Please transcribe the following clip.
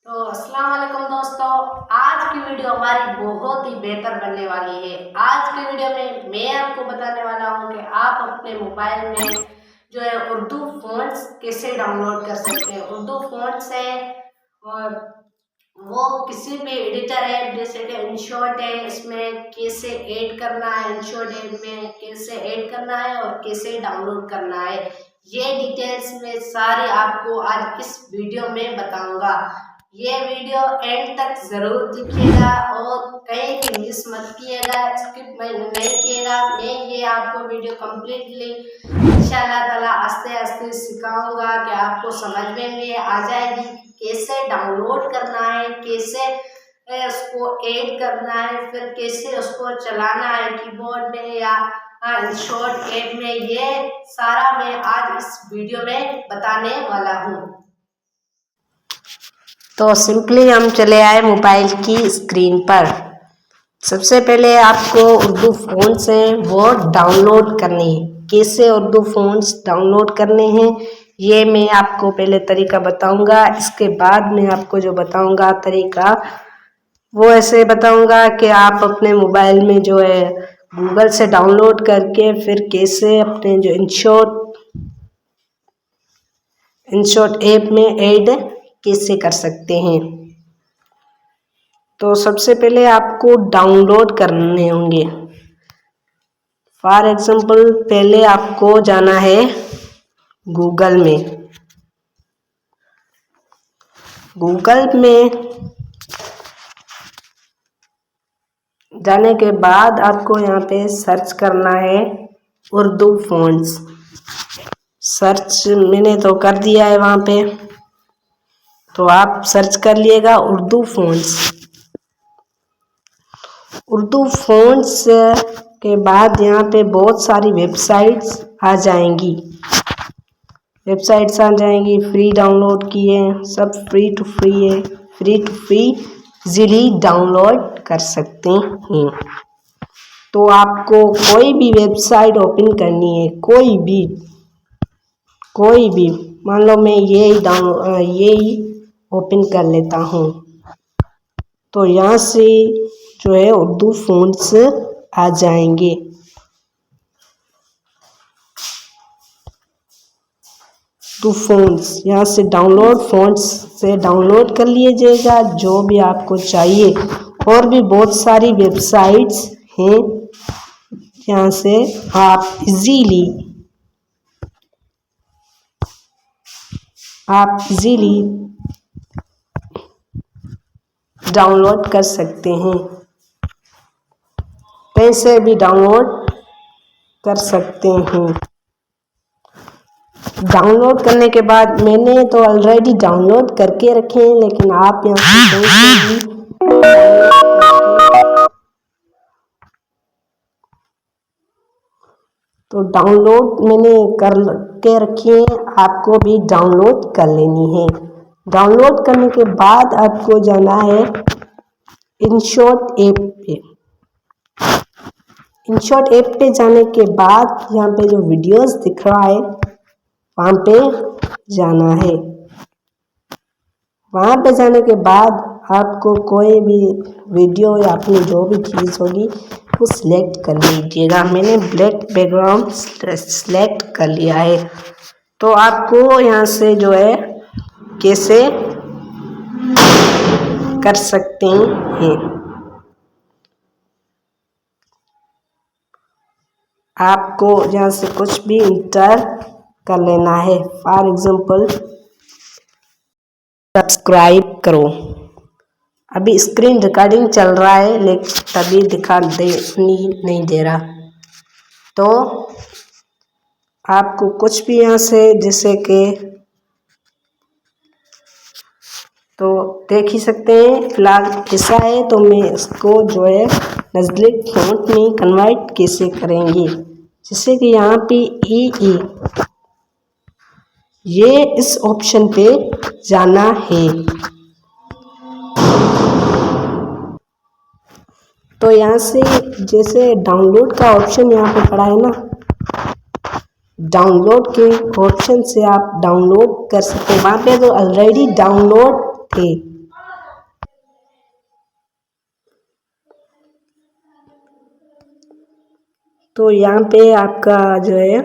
तो अस्सलाम वालेकुम दोस्तों, आज की वीडियो हमारी बहुत ही बेहतर बनने वाली है। आज की वीडियो में मैं आपको बताने वाला हूं कि आप अपने मोबाइल में जो है उर्दू फ़ॉन्ट्स कैसे डाउनलोड कर सकते हैं। उर्दू फ़ॉन्ट्स है और वो किसी भी एडिटर ऐप जैसे कि इनशॉट है, इसमें कैसे ऐड करना है, इनशॉट ऐप में कैसे ऐड करना है और कैसे डाउनलोड करना है, ये डिटेल्स में सारे आपको आज इस वीडियो में बताऊंगा। ये वीडियो एंड तक जरूर देखिएगा और कहीं भी मिस मत कीजिएगा, स्किप नहीं कीजिएगा। मैं ये आपको वीडियो कम्प्लीटली इंशाल्लाह ताला आस्ते आस्ते सिखाऊंगा कि आपको समझ में आ जाएगी कैसे डाउनलोड करना है, कैसे उसको ऐड करना है, फिर कैसे उसको चलाना है कीबोर्ड में या शॉर्ट ऐप में। ये सारा मैं आज इस वीडियो में बताने वाला हूँ। तो सिंपली हम चले आए मोबाइल की स्क्रीन पर। सबसे पहले आपको उर्दू फ़ॉन्ट्स हैं वो डाउनलोड करने हैं। कैसे उर्दू फ़ॉन्ट्स डाउनलोड करने हैं ये मैं आपको पहले तरीका बताऊंगा। इसके बाद मैं आपको जो बताऊंगा तरीका वो ऐसे बताऊंगा कि आप अपने मोबाइल में जो है गूगल से डाउनलोड करके फिर कैसे अपने जो इनशॉट ऐप में ऐड कैसे कर सकते हैं। तो सबसे पहले आपको डाउनलोड करने होंगे। फॉर एग्जांपल पहले आपको जाना है गूगल में। गूगल में जाने के बाद आपको यहाँ पे सर्च करना है उर्दू फ़ॉन्ट्स। सर्च मैंने तो कर दिया है वहाँ पे, तो आप सर्च कर लिएगा उर्दू फ़ॉन्ट्स। उर्दू फ़ॉन्ट्स के बाद यहाँ पे बहुत सारी वेबसाइट्स आ जाएंगी। फ्री डाउनलोड की है, सब फ्री टू फ्री है, फ्री इजीली डाउनलोड कर सकते हैं। तो आपको कोई भी वेबसाइट ओपन करनी है, कोई भी मान लो मैं यही ओपन कर लेता हूँ। तो यहाँ से जो है उर्दू फ़ॉन्ट्स आ जाएंगे। उर्दू फ़ॉन्ट्स यहाँ से फ़ॉन्ट्स से डाउनलोड कर लीजिएगा जो भी आपको चाहिए। और भी बहुत सारी वेबसाइट्स हैं यहाँ से आप इजीली डाउनलोड कर सकते हैं, कैसे भी डाउनलोड कर सकते हैं। डाउनलोड करने के बाद मैंने तो ऑलरेडी डाउनलोड करके रखे हैं, लेकिन आप यहाँ से तो डाउनलोड मैंने करके रखी है, आपको भी डाउनलोड कर लेनी है। डाउनलोड करने के बाद आपको जाना है इनशॉट ऐप पे। इनशॉट ऐप पे जाने के बाद यहाँ पे जो वीडियोस दिख रहा है वहाँ पे जाना है। वहाँ पे जाने के बाद आपको कोई भी वीडियो या अपनी जो भी चीज़ होगी वो सिलेक्ट कर लीजिएगा। मैंने ब्लैक बैकग्राउंड सिलेक्ट कर लिया है। तो आपको यहाँ से जो है कैसे कर सकते हैं, आपको यहाँ से कुछ भी इंटर कर लेना है। फॉर एग्जांपल सब्सक्राइब करो। अभी स्क्रीन रिकॉर्डिंग चल रहा है लेकिन तभी नहीं दे रहा। तो आपको कुछ भी यहाँ से जैसे कि तो देख ही सकते हैं। फिलहाल ऐसा है तो मैं इसको जो है नज़दीक फ़ॉन्ट में कन्वर्ट कैसे करेंगे, जैसे कि यहाँ पे ये इस ऑप्शन पे जाना है। तो यहाँ से जैसे डाउनलोड का ऑप्शन यहाँ पे पड़ा है ना, डाउनलोड के ऑप्शन से आप डाउनलोड कर सकते हैं। वहाँ पे तो ऑलरेडी डाउनलोड थे, तो यहाँ पे आपका जो है